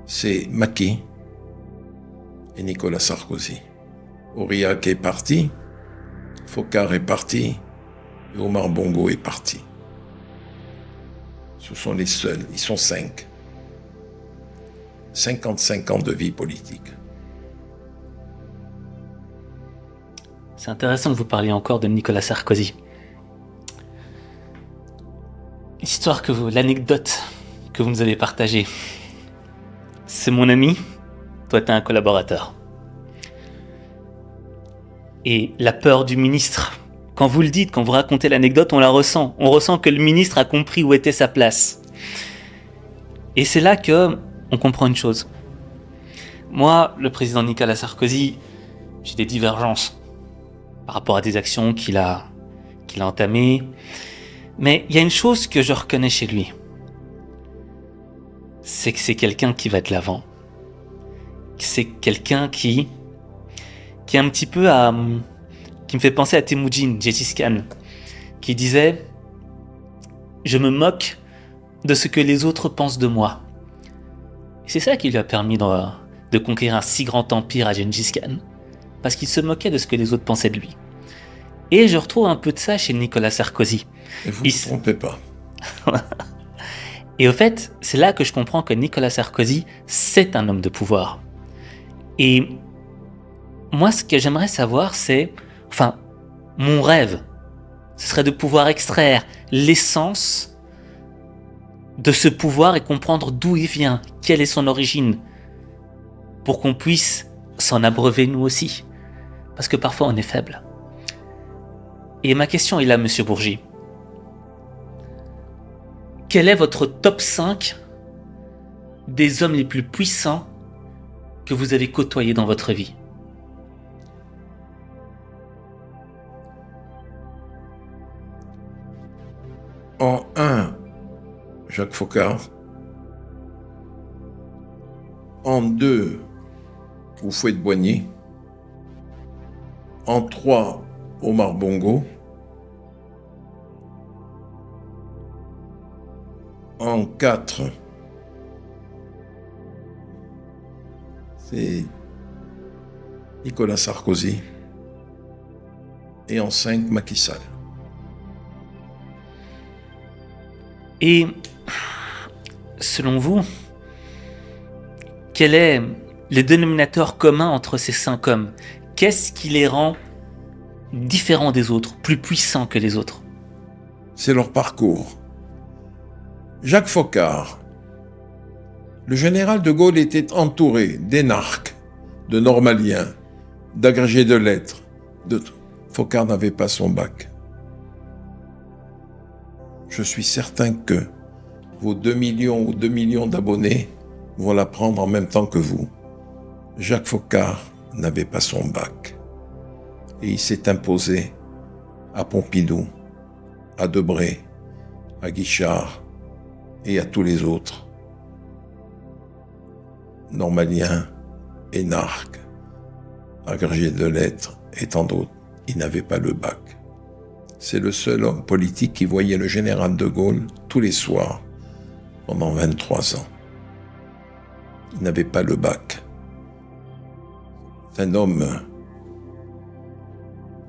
c'est Macky et Nicolas Sarkozy. Aurillac est parti, Foccart est parti, et Omar Bongo est parti. Ce sont les seuls, ils sont 5. 55 ans de vie politique. C'est intéressant que vous parliez encore de Nicolas Sarkozy. L'anecdote que vous nous avez partagée. C'est mon ami, toi t'es un collaborateur. Et la peur du ministre, quand vous le dites, quand vous racontez l'anecdote, on la ressent. On ressent que le ministre a compris où était sa place. Et c'est là que on comprend une chose. Moi, le président Nicolas Sarkozy, j'ai des divergences par rapport à des actions qu'il a entamées. Mais il y a une chose que je reconnais chez lui. C'est que c'est quelqu'un qui va de l'avant. C'est quelqu'un qui est un petit peu qui me fait penser à Temujin, Gengis Khan, qui disait « Je me moque de ce que les autres pensent de moi ». Et c'est ça qui lui a permis de conquérir un si grand empire à Gengis Khan, parce qu'il se moquait de ce que les autres pensaient de lui. Et je retrouve un peu de ça chez Nicolas Sarkozy. Et vous ne vous trompez pas. Et au fait, c'est là que je comprends que Nicolas Sarkozy, c'est un homme de pouvoir. Et moi, ce que j'aimerais savoir, c'est... Enfin, mon rêve, ce serait de pouvoir extraire l'essence de ce pouvoir et comprendre d'où il vient, quelle est son origine, pour qu'on puisse s'en abreuver nous aussi. Parce que parfois, on est faible. Et ma question est là, Monsieur Bourgi. Quel est votre top 5 des hommes les plus puissants que vous avez côtoyés dans votre vie? En 1, Jacques Foccart. En 2, Houphouët-Boigny. En 3, Omar Bongo. En 4, c'est Nicolas Sarkozy. Et en 5, Macky Sall. Et selon vous, quel est le dénominateur commun entre ces 5 hommes? Qu'est-ce qui les rend différents des autres, plus puissants que les autres? C'est leur parcours. Jacques Foccart. Le général de Gaulle était entouré d'énarques, de normaliens, d'agrégés de lettres. Foccart n'avait pas son bac. Je suis certain que vos 2 millions ou 2 millions d'abonnés vont l'apprendre en même temps que vous. Jacques Foccart n'avait pas son bac. Et il s'est imposé à Pompidou, à Debré, à Guichard et à tous les autres. Normaliens, énarques, agrégés de lettres et tant d'autres. Il n'avait pas le bac. C'est le seul homme politique qui voyait le général de Gaulle tous les soirs pendant 23 ans. Il n'avait pas le bac. C'est un homme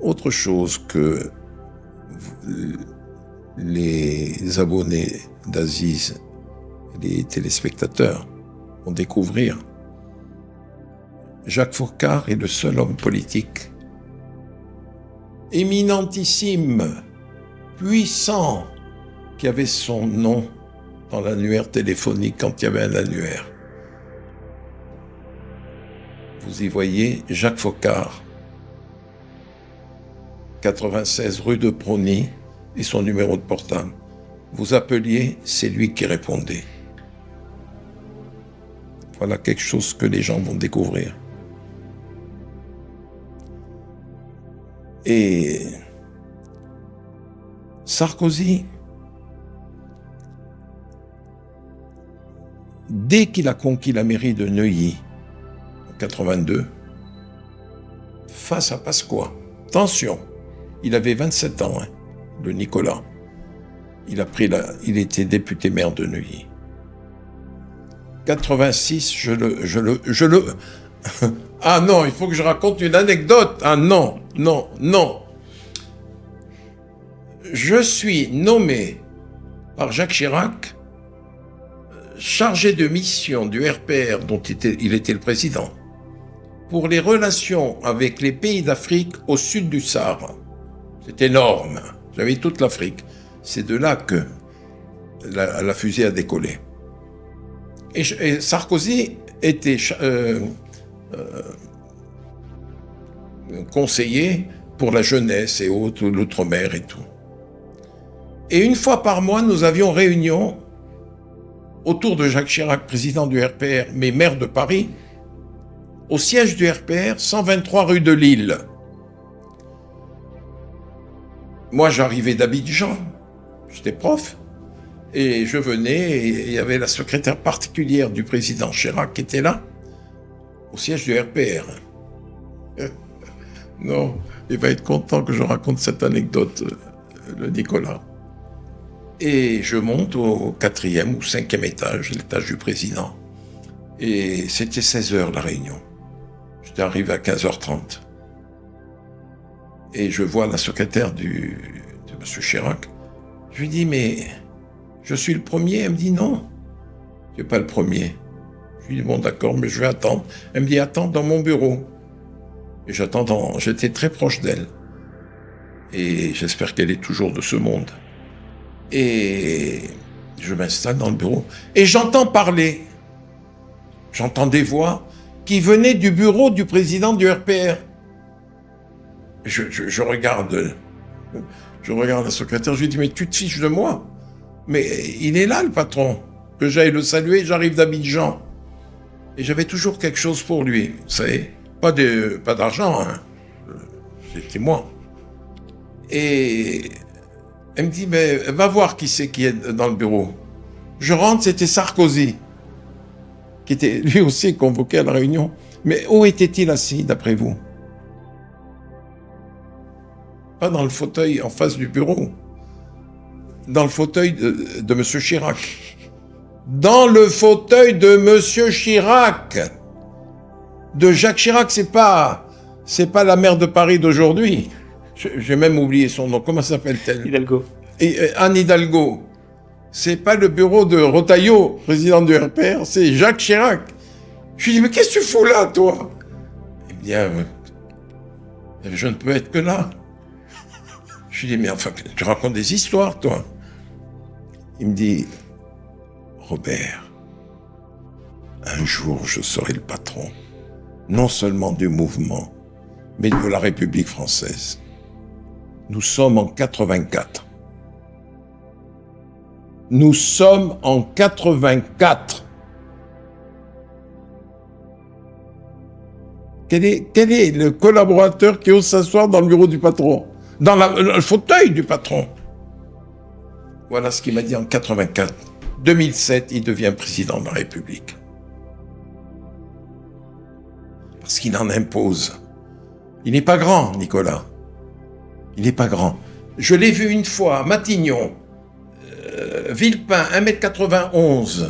autre chose que les abonnés d'Aziz, les téléspectateurs vont découvrir. Jacques Foccart est le seul homme politique éminentissime, puissant, qui avait son nom dans l'annuaire téléphonique quand il y avait un annuaire. Vous y voyez Jacques Foccart, 96 rue de Prony et son numéro de portable. Vous appeliez, c'est lui qui répondait. Voilà quelque chose que les gens vont découvrir. Et Sarkozy, dès qu'il a conquis la mairie de Neuilly, en 82, face à Pasqua, attention, il avait 27 ans, le Nicolas. Il était député maire de Neuilly. 86, Ah non, il faut que je raconte une anecdote. Ah non. Je suis nommé par Jacques Chirac chargé de mission du RPR dont il était le président pour les relations avec les pays d'Afrique au sud du Sahara. C'est énorme. J'avais toute l'Afrique. C'est de là que la fusée a décollé. Et Sarkozy était conseiller pour la jeunesse et autres, l'outre-mer et tout. Et une fois par mois, nous avions réunion autour de Jacques Chirac, président du RPR, mais maire de Paris, au siège du RPR, 123 rue de Lille. Moi, j'arrivais d'Abidjan, j'étais prof, et je venais, et il y avait la secrétaire particulière du président Chirac qui était là, au siège du RPR. Non, il va être content que je raconte cette anecdote, le Nicolas. Et je monte au 4e ou 5e étage, l'étage du président. Et c'était 16h la réunion. J'étais arrivé à 15h30. Et je vois la secrétaire de M. Chirac. Je lui dis, mais Je suis le premier. Elle me dit non, tu n'es pas le premier. Je lui dis bon d'accord, mais je vais attendre. Elle me dit attends dans mon bureau. Et j'étais très proche d'elle. Et j'espère qu'elle est toujours de ce monde. Et je m'installe dans le bureau. Et j'entends parler. J'entends des voix qui venaient du bureau du président du RPR. Je regarde la secrétaire, je lui dis, mais tu te fiches de moi? Mais il est là, le patron. Que j'aille le saluer, j'arrive d'Abidjan. Et j'avais toujours quelque chose pour lui, vous savez. Pas d'argent, hein. C'était moi. Et elle me dit, mais va voir qui c'est qui est dans le bureau. Je rentre, c'était Sarkozy, qui était lui aussi convoqué à la réunion. Mais où était-il assis, d'après vous? Pas dans le fauteuil en face du bureau. Dans le fauteuil de M. Chirac. Dans le fauteuil de M. Chirac. De Jacques Chirac, c'est pas la maire de Paris d'aujourd'hui. J'ai même oublié son nom. Comment s'appelle-t-elle? Hidalgo. Anne Hidalgo. C'est pas le bureau de Rotaillot, président du RPR, c'est Jacques Chirac. Je lui dis, mais qu'est-ce que tu fous là, toi? Il me dit, je ne peux être que là. Je lui dis, mais enfin, tu racontes des histoires, toi. Il me dit, Robert, un jour je serai le patron, non seulement du mouvement, mais de la République française. Nous sommes en 84. Nous sommes en 84. Quel est le collaborateur qui ose s'asseoir dans le bureau du patron? Dans le fauteuil du patron? Voilà ce qu'il m'a dit en 84. 2007, il devient président de la République. Parce qu'il en impose. Il n'est pas grand, Nicolas. Il n'est pas grand. Je l'ai vu une fois à Matignon. Villepin, 1m91.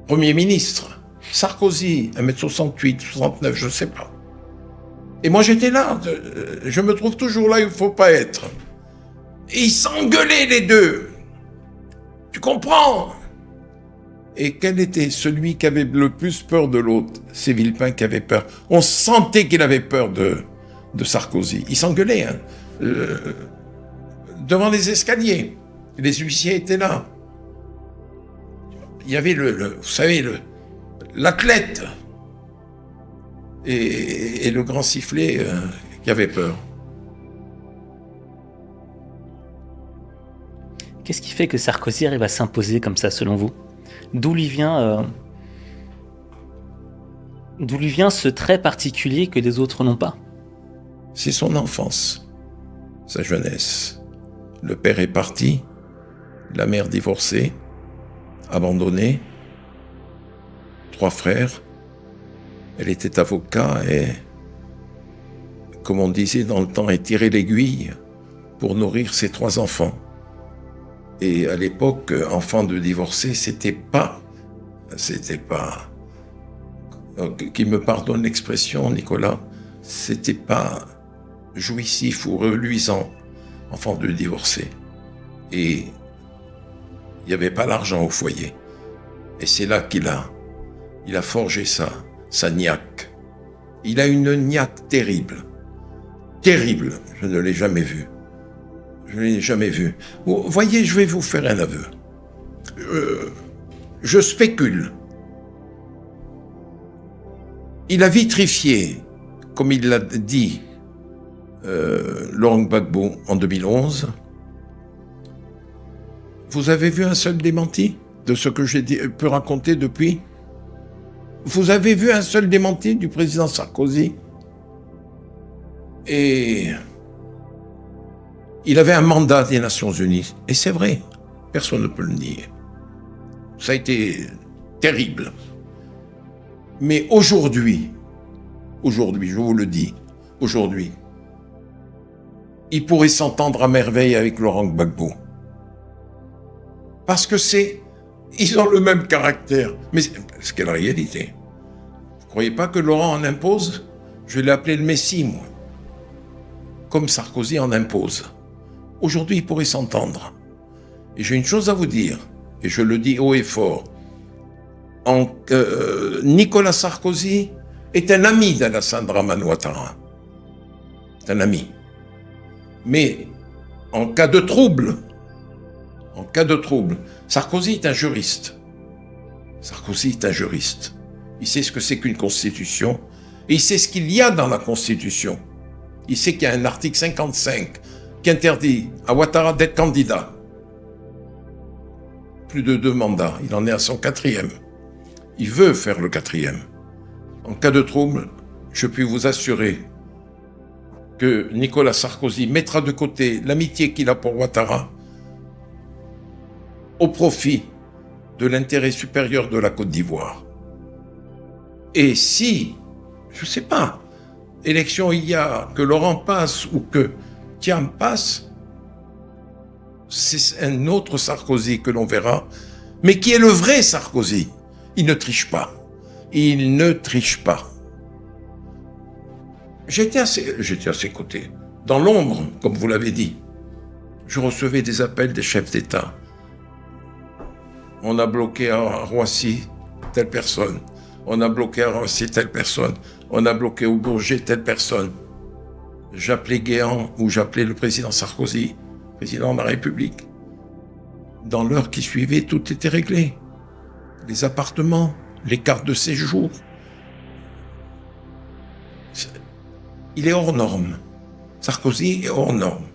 Premier ministre. Sarkozy, 1m68, 69, je ne sais pas. Et moi, j'étais là. Je me trouve toujours là où il ne faut pas être. Et ils s'engueulaient, les deux. Tu comprends? Et quel était celui qui avait le plus peur de l'autre? C'est Villepin qui avait peur. On sentait qu'il avait peur de Sarkozy. Ils s'engueulaient, hein, devant les escaliers. Les huissiers étaient là. Il y avait vous savez, l'athlète et le grand sifflet qui avait peur. Qu'est-ce qui fait que Sarkozy arrive à s'imposer comme ça, selon vous? D'où lui vient ce trait particulier que les autres n'ont pas? C'est son enfance, sa jeunesse. Le père est parti, la mère divorcée, abandonnée, 3 frères. Elle était avocat et, comme on disait dans le temps, elle tirait l'aiguille pour nourrir ses 3 enfants. Et à l'époque, enfant de divorcé, c'était pas, qu'il me pardonne l'expression, Nicolas, c'était pas jouissif ou reluisant, enfant de divorcé. Et il n'y avait pas l'argent au foyer. Et c'est là qu'il a forgé sa niaque. Il a une niaque terrible. Terrible, je ne l'ai jamais vue. Je ne l'ai jamais vu. Vous voyez, je vais vous faire un aveu. Je spécule. Il a vitrifié, comme il l'a dit, Laurent Gbagbo en 2011. Vous avez vu un seul démenti de ce que j'ai pu raconter depuis? Vous avez vu un seul démenti du président Sarkozy? Et il avait un mandat des Nations Unies. Et c'est vrai, personne ne peut le nier. Ça a été terrible. Mais aujourd'hui, je vous le dis, aujourd'hui, il pourrait s'entendre à merveille avec Laurent Gbagbo. Parce que ils ont le même caractère. Mais c'est quelle réalité? Vous ne croyez pas que Laurent en impose? Je l'ai appelé le Messie, moi. Comme Sarkozy en impose. Aujourd'hui, ils pourraient s'entendre. Et j'ai une chose à vous dire, et je le dis haut et fort. Nicolas Sarkozy est un ami d'Alassane Dramane Ouattara. C'est un ami. Mais en cas de trouble, Sarkozy est un juriste. Il sait ce que c'est qu'une constitution, et il sait ce qu'il y a dans la constitution. Il sait qu'il y a un article 55 qui interdit à Ouattara d'être candidat. Plus de 2 mandats, il en est à son 4e. Il veut faire le 4e. En cas de trouble, je puis vous assurer que Nicolas Sarkozy mettra de côté l'amitié qu'il a pour Ouattara au profit de l'intérêt supérieur de la Côte d'Ivoire. Et si, je ne sais pas, élection il y a, que Laurent passe ou que Thiam passe, c'est un autre Sarkozy que l'on verra, mais qui est le vrai Sarkozy. Il ne triche pas. J'étais à ses côtés. Dans l'ombre, comme vous l'avez dit, je recevais des appels des chefs d'État. On a bloqué à Roissy telle personne. On a bloqué à Roissy telle personne. On a bloqué au Bourget telle personne. J'appelais Guéant ou j'appelais le président Sarkozy, président de la République. Dans l'heure qui suivait, tout était réglé. Les appartements, les cartes de séjour. Il est hors norme. Sarkozy est hors norme.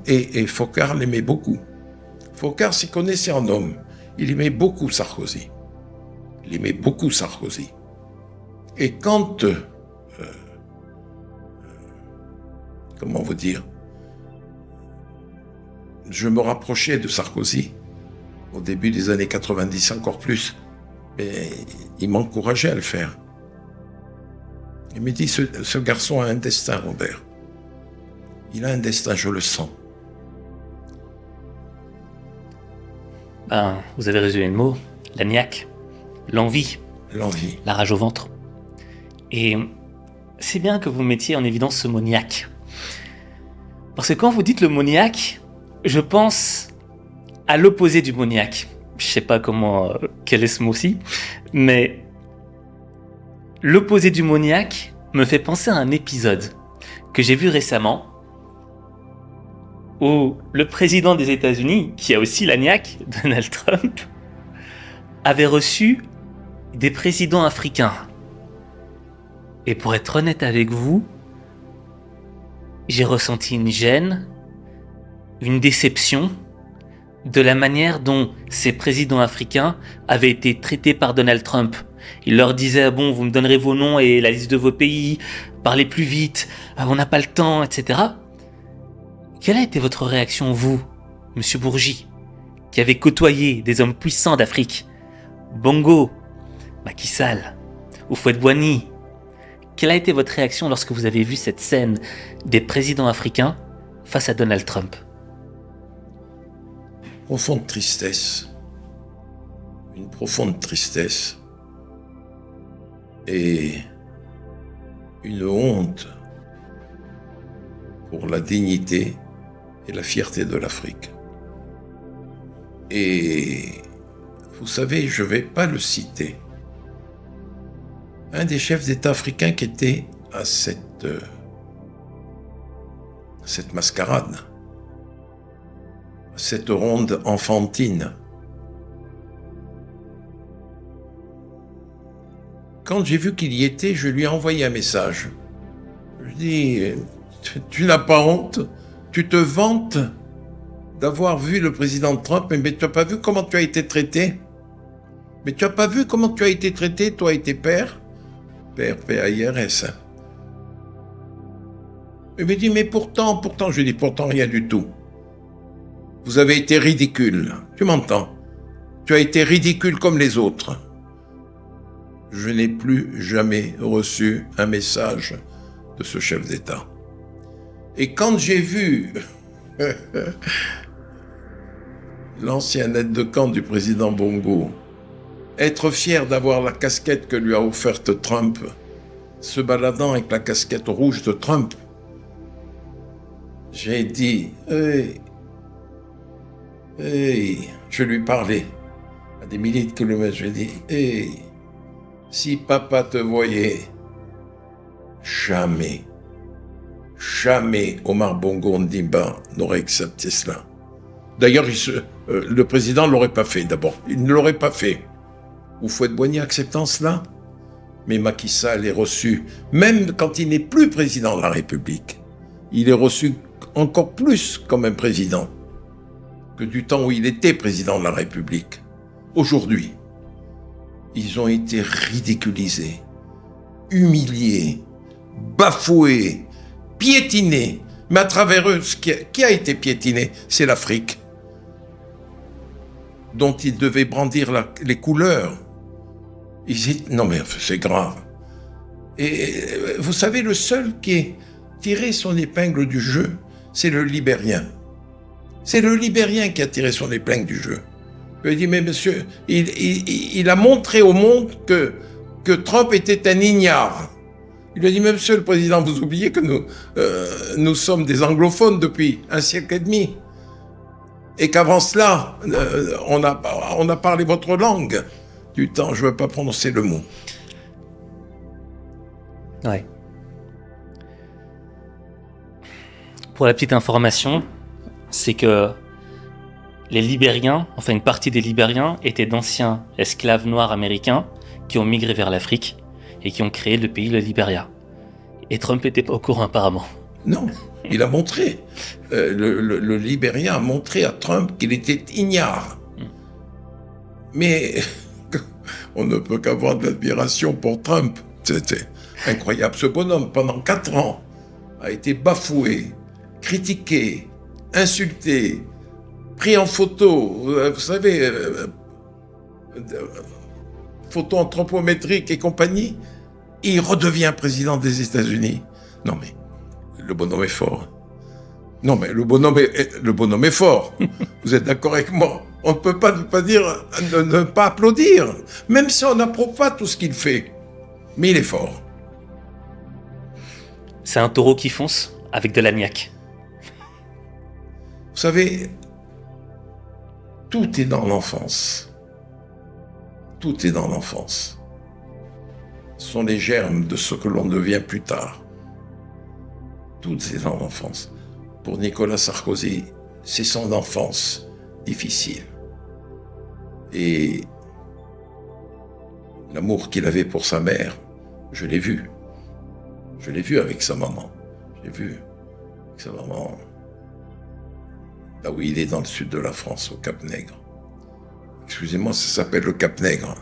Et Foccart l'aimait beaucoup. Foccart s'y connaissait en homme. Il aimait beaucoup Sarkozy. Et quand, comment vous dire, je me rapprochais de Sarkozy, au début des années 90 encore plus, mais il m'encourageait à le faire. Il me dit, ce garçon a un destin, Robert. Il a un destin, je le sens. Vous avez résumé le mot, la niaque, l'envie, la rage au ventre. Et c'est bien que vous mettiez en évidence ce mot niaque. Parce que quand vous dites le mot niaque, je pense à l'opposé du mot niaque. Je sais pas quel est ce mot-ci, mais l'opposé du mot niaque me fait penser à un épisode que j'ai vu récemment où le président des États-Unis, qui a aussi la niaque, Donald Trump, avait reçu des présidents africains. Et pour être honnête avec vous, j'ai ressenti une gêne, une déception de la manière dont ces présidents africains avaient été traités par Donald Trump. Il leur disait, bon, vous me donnerez vos noms et la liste de vos pays, parlez plus vite, on n'a pas le temps, etc. Quelle a été votre réaction, vous, Monsieur Bourgi, qui avez côtoyé des hommes puissants d'Afrique, Bongo, Macky Sall, Houphouët-Boigny? Quelle a été votre réaction lorsque vous avez vu cette scène des présidents africains face à Donald Trump? Profonde tristesse. Une profonde tristesse. Et une honte pour la dignité et la fierté de l'Afrique. Et vous savez, je ne vais pas le citer. Un des chefs d'État africains qui était à cette mascarade, cette ronde enfantine. Quand j'ai vu qu'il y était, je lui ai envoyé un message. Je dis, tu n'as pas honte? Tu te vantes d'avoir vu le président Trump, mais tu n'as pas vu comment tu as été traité? Mais tu n'as pas vu comment tu as été traité, toi et tes pères? Père, P-A-I-R-S. Il me dit, mais pourtant, je dis, pourtant rien du tout. Vous avez été ridicule. Tu m'entends? Tu as été ridicule comme les autres. Je n'ai plus jamais reçu un message de ce chef d'État. Et quand j'ai vu l'ancien aide de camp du président Bongo être fier d'avoir la casquette que lui a offerte Trump, se baladant avec la casquette rouge de Trump, j'ai dit, Et je lui parlais à des milliers de kilomètres. Je lui ai dit, hey, si papa te voyait, jamais Omar Bongo Ondimba n'aurait accepté cela. D'ailleurs, le président ne l'aurait pas fait d'abord. Il ne l'aurait pas fait. Houphouët-Boigny acceptant cela, mais Macky Sall est reçu, même quand il n'est plus président de la République, il est reçu encore plus comme un président que du temps où il était président de la République. Aujourd'hui, ils ont été ridiculisés, humiliés, bafoués, piétinés. Mais à travers eux, qui a été piétiné, c'est l'Afrique, dont ils devaient brandir les couleurs. Non mais c'est grave. Et vous savez, le seul qui ait tiré son épingle du jeu, c'est le Libérien. C'est le Libérien qui a tiré son épingle du jeu. Il dit, mais monsieur, il a montré au monde que Trump était un ignare. Il a dit, mais monsieur le président, vous oubliez que nous sommes des anglophones depuis un siècle et demi. Et qu'avant cela, on a parlé votre langue. Du temps, je ne veux pas prononcer le mot. Ouais. Pour la petite information, c'est que les Libériens, enfin une partie des Libériens, étaient d'anciens esclaves noirs américains qui ont migré vers l'Afrique et qui ont créé le pays, le Libéria. Et Trump n'était pas au courant apparemment. Non, il a montré. Le Libérien a montré à Trump qu'il était ignare. Mais on ne peut qu'avoir de l'admiration pour Trump. C'était incroyable. Ce bonhomme, pendant 4 ans, a été bafoué, critiqué, insulté, pris en photo. Vous savez, photo anthropométrique et compagnie. Et il redevient président des États-Unis. Non mais, le bonhomme est fort. Non mais, le bonhomme est fort. Vous êtes d'accord avec moi? On ne peut pas dire, ne pas applaudir, même si on n'approuve pas tout ce qu'il fait. Mais il est fort. C'est un taureau qui fonce avec de l'agnac. Vous savez, tout est dans l'enfance. Tout est dans l'enfance. Ce sont les germes de ce que l'on devient plus tard. Tout est dans l'enfance. Pour Nicolas Sarkozy, c'est son enfance difficile. Et l'amour qu'il avait pour sa mère, je l'ai vu. Je l'ai vu avec sa maman. J'ai vu avec sa maman, là où il est dans le sud de la France, au Cap-Nègre. Excusez-moi, ça s'appelle le Cap-Nègre.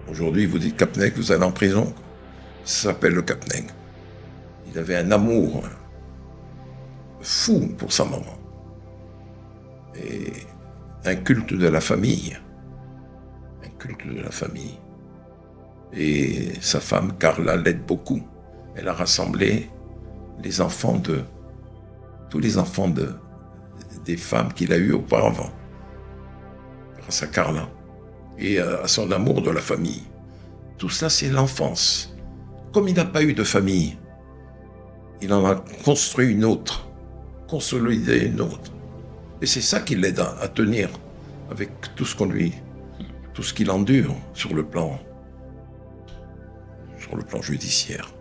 Aujourd'hui, vous dites Cap-Nègre, vous allez en prison. Ça s'appelle le Cap-Nègre. Il avait un amour fou pour sa maman. Et un culte de la famille. Un culte de la famille. Et sa femme, Carla, l'aide beaucoup. Elle a rassemblé tous les enfants des femmes qu'il a eues auparavant. Grâce à Carla. Et à son amour de la famille. Tout ça, c'est l'enfance. Comme il n'a pas eu de famille, il en a construit une autre, consolidé une autre. Et c'est ça qui l'aide à tenir avec tout ce qu'il endure sur le plan judiciaire.